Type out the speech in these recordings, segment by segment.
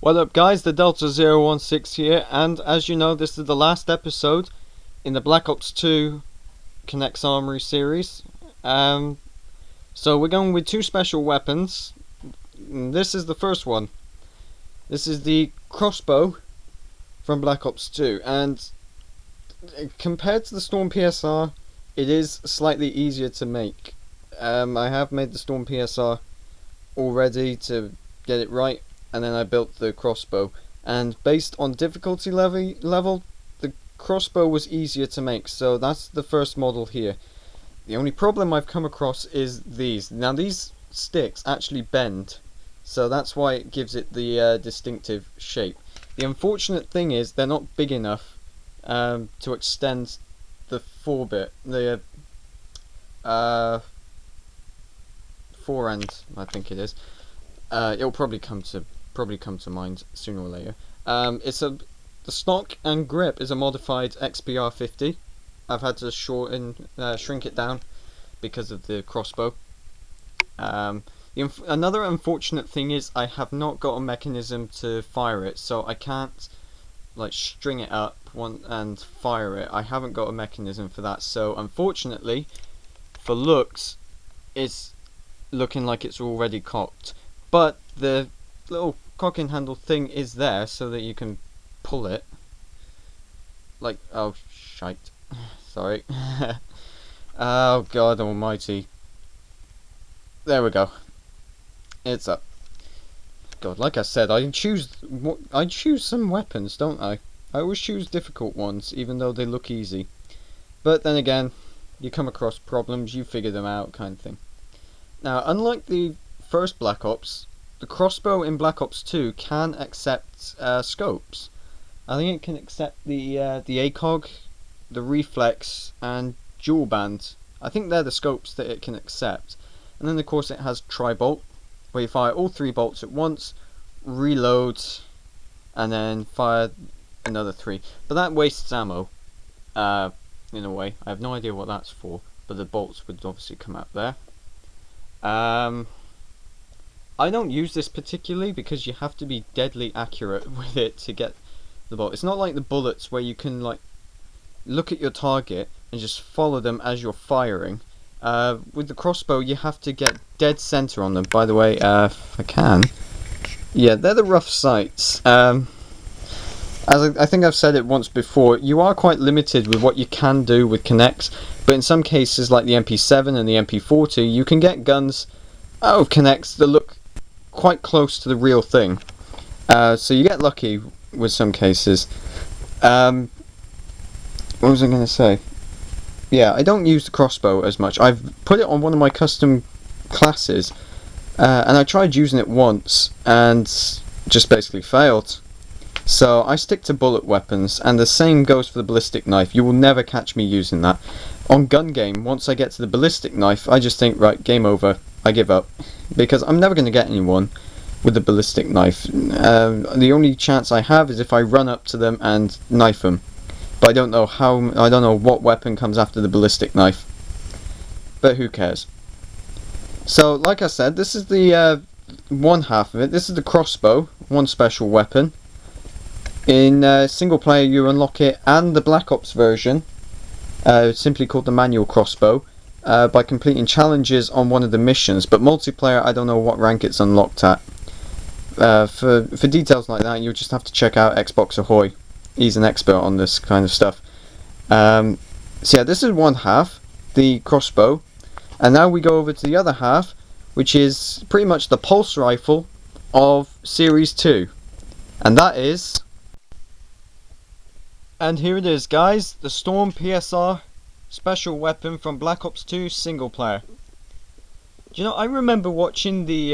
What up guys, the Delta016 here, and as you know, this is the last episode in the Black Ops 2 Connects Armoury series. So we're going with two special weapons. This is the first one. This is the Crossbow from Black Ops 2, and compared to the Storm PSR, it is slightly easier to make. I have made the Storm PSR already to get it right, and then I built the Crossbow, and based on difficulty level, the Crossbow was easier to make, so that's the first model here. The only problem I've come across is these. Now these sticks actually bend, so that's why it gives it the distinctive shape. The unfortunate thing is they're not big enough to extend the forend, I think it is. It'll probably come to mind sooner or later. The stock and grip is a modified XPR50. I've had to shrink it down because of the crossbow. Another unfortunate thing is I have not got a mechanism to fire it, so I can't like string it up and fire it. I haven't got a mechanism for that, so unfortunately, for looks, it's looking like it's already cocked. But the little cocking handle thing is there so that you can pull it. Like, oh shite. Sorry. Oh god almighty. There we go. It's up. God, like I said, I choose some weapons, don't I? I always choose difficult ones, even though they look easy. But then again, you come across problems, you figure them out, kind of thing. Now, unlike the first Black Ops, the Crossbow in Black Ops 2 can accept scopes. I think it can accept the ACOG, the Reflex, and Dual Band. I think they're the scopes that it can accept. And then of course it has Tri-Bolt, where you fire all three bolts at once, reload, and then fire another three. But that wastes ammo, in a way. I have no idea what that's for, but the bolts would obviously come out there. I don't use this particularly because you have to be deadly accurate with it to get the bolt. It's not like the bullets where you can like look at your target and just follow them as you're firing. With the crossbow you have to get dead center on them. By the way, if I can, yeah, they're the rough sights. As I think I've said it once before, you are quite limited with what you can do with connects, but in some cases like the MP7 and the MP40 you can get guns out of connects that look quite close to the real thing, so you get lucky with some cases. What was I going to say? Yeah, I don't use the crossbow as much. I've put it on one of my custom classes, and I tried using it once and just basically failed. So I stick to bullet weapons, and the same goes for the ballistic knife. You will never catch me using that. On gun game, once I get to the ballistic knife, I just think, right, game over. I give up, because I'm never going to get anyone with the ballistic knife. The only chance I have is if I run up to them and knife them. But I don't know what weapon comes after the ballistic knife. But who cares? So, like I said, this is the one half of it. This is the crossbow, one special weapon. In single player you unlock it, and the Black Ops version, simply called the manual crossbow, by completing challenges on one of the missions. But multiplayer, I don't know what rank it's unlocked at. For details like that, you'll just have to check out Xbox Ahoy. He's an expert on this kind of stuff. So yeah, this is one half, the crossbow, and now we go over to the other half, which is pretty much the pulse rifle of Series 2, and that is... And here it is, guys, the Storm PSR special weapon from Black Ops 2 single player. Do you know, I remember watching the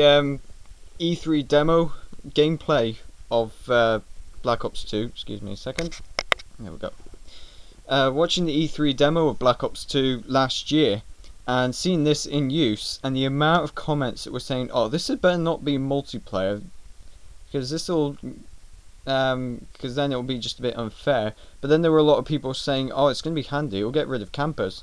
E3 demo gameplay of Black Ops 2. Excuse me a second. There we go. Watching the E3 demo of Black Ops 2 last year and seeing this in use, and the amount of comments that were saying, "Oh, this had better not be multiplayer, because this will." Because then it'll be just a bit unfair. But then there were a lot of people saying, "Oh, it's going to be handy, it'll get rid of campers."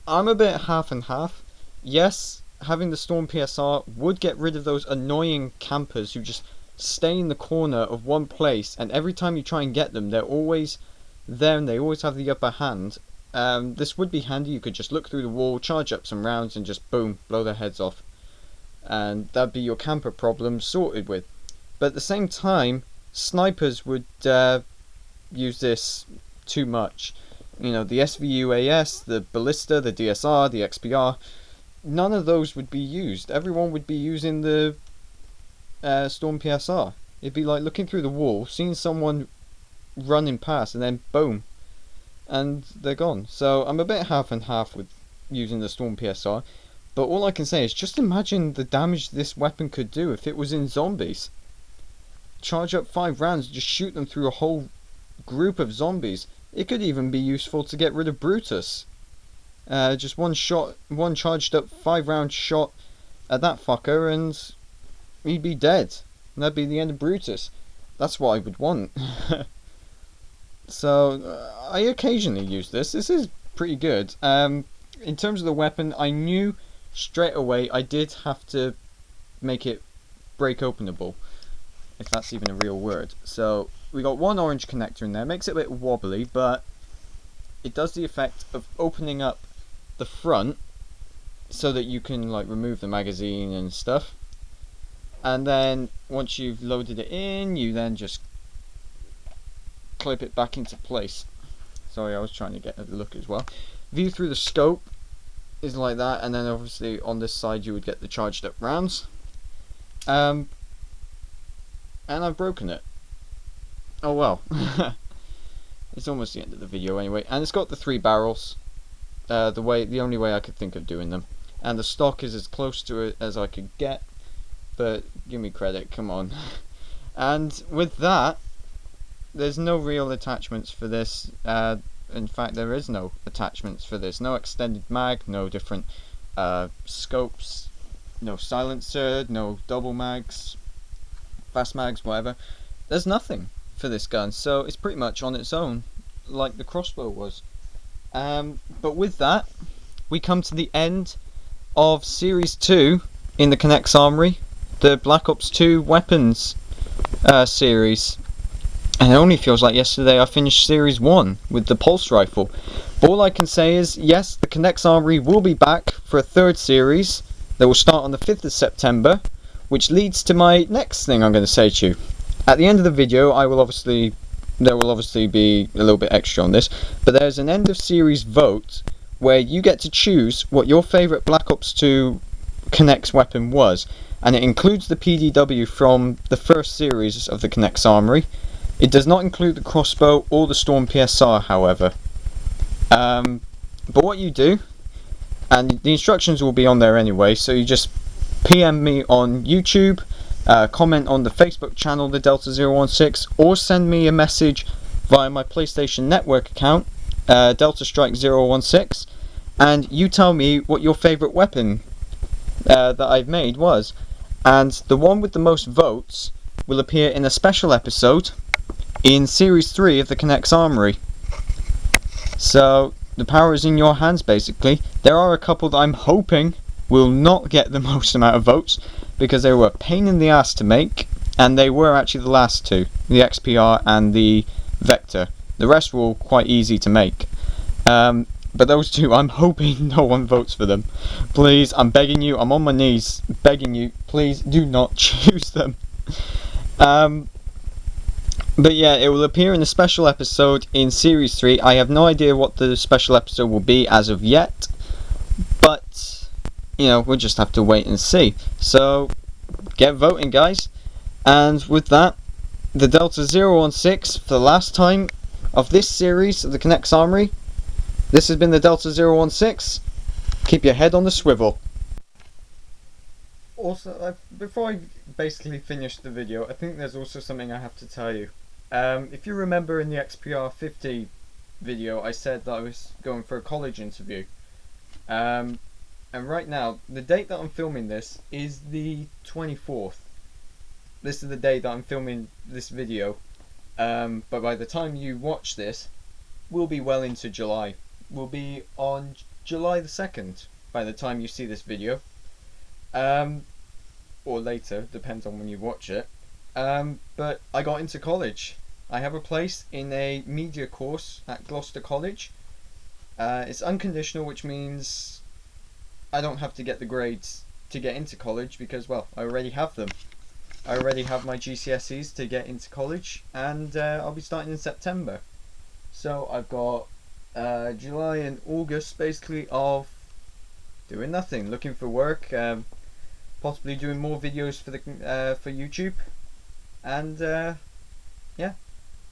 I'm a bit half and half. Yes, having the Storm PSR would get rid of those annoying campers who just stay in the corner of one place, and every time you try and get them, they're always there and they always have the upper hand. This would be handy. You could just look through the wall, charge up some rounds, and just boom, blow their heads off. And that'd be your camper problem sorted with. But at the same time, snipers would use this too much. You know, the SVUAS, the Ballista, the DSR, the XPR, none of those would be used. Everyone would be using the Storm PSR. It'd be like looking through the wall, seeing someone running past, and then boom, and they're gone. So I'm a bit half and half with using the Storm PSR, but all I can say is just imagine the damage this weapon could do if it was in zombies. Charge up 5 rounds, just shoot them through a whole group of zombies. It could even be useful to get rid of Brutus. Just one shot, one charged up 5 round shot at that fucker, and he'd be dead. And that'd be the end of Brutus. That's what I would want. So I occasionally use this. This is pretty good. In terms of the weapon, I knew straight away I did have to make it break openable, if that's even a real word. So we got one orange connector in there. Makes it a bit wobbly, but it does the effect of opening up the front so that you can like remove the magazine and stuff. And then once you've loaded it in, you then just clip it back into place. Sorry, I was trying to get a look as well. View through the scope is like that, and then obviously on this side you would get the charged up rounds. And I've broken it. Oh well. It's almost the end of the video anyway, and it's got the 3 barrels. The only way I could think of doing them, and the stock is as close to it as I could get. But give me credit, come on. And with that, there's no real attachments for this. In fact, there is no attachments for this. No extended mag, no different scopes, no silencer, no double mags, fast mags, whatever. There's nothing for this gun, so it's pretty much on its own, like the Crossbow was. But with that, we come to the end of Series 2 in the Connect's Armoury, the Black Ops 2 weapons series. And it only feels like yesterday I finished Series 1 with the pulse rifle. But all I can say is, yes, the Connect's Armoury will be back for a 3rd series that will start on the 5th of September, which leads to my next thing I'm going to say to you. At the end of the video, there will obviously be a little bit extra on this, but there's an end of series vote where you get to choose what your favourite Black Ops 2 Connect's weapon was, and it includes the PDW from the 1st series of the Connect's Armoury. It does not include the Crossbow or the Storm PSR, however. But what you do, and the instructions will be on there anyway, so you just PM me on YouTube, comment on the Facebook channel, the Delta016, or send me a message via my PlayStation Network account, Delta Strike 016, and you tell me what your favourite weapon that I've made was. And the one with the most votes will appear in a special episode in Series 3 of the Connect's Armoury. So the power is in your hands, basically. There are a couple that I'm hoping will not get the most amount of votes, because they were a pain in the ass to make, and they were actually the last 2, the XPR and the Vector. The rest were all quite easy to make. But those 2, I'm hoping no one votes for them. Please, I'm begging you, I'm on my knees begging you, please do not choose them. But yeah, it will appear in a special episode in Series 3. I have no idea what the special episode will be as of yet, but you know, we'll just have to wait and see. So get voting, guys. And with that, the Delta016 for the last time of this series of the Connect's Armoury. This has been the Delta016. Keep your head on the swivel. Also, before I basically finish the video, I think there's also something I have to tell you. If you remember in the XPR 50 video, I said that I was going for a college interview. And right now, the date that I'm filming this is the 24th. This is the day that I'm filming this video. But by the time you watch this, we'll be well into July. We'll be on July the 2nd by the time you see this video. Or later, depends on when you watch it. But I got into college. I have a place in a media course at Gloucester College. It's unconditional, which means I don't have to get the grades to get into college because, well, I already have them. I already have my GCSEs to get into college, and I'll be starting in September. So I've got July and August basically of doing nothing, looking for work, possibly doing more videos for YouTube, and yeah,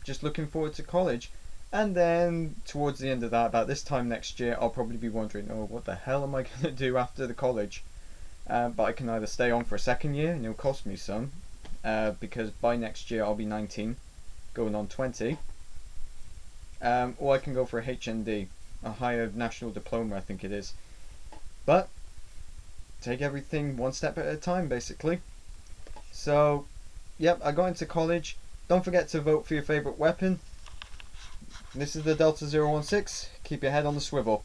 just looking forward to college. And then towards the end of that, about this time next year, I'll probably be wondering, oh, what the hell am I going to do after the college? But I can either stay on for a second year, and it'll cost me some, because by next year I'll be 19, going on 20, or I can go for a HND, a higher national diploma, I think it is. But take everything one step at a time, basically. So, yep, I got into college. Don't forget to vote for your favourite weapon. This is the Delta 016. Keep your head on the swivel.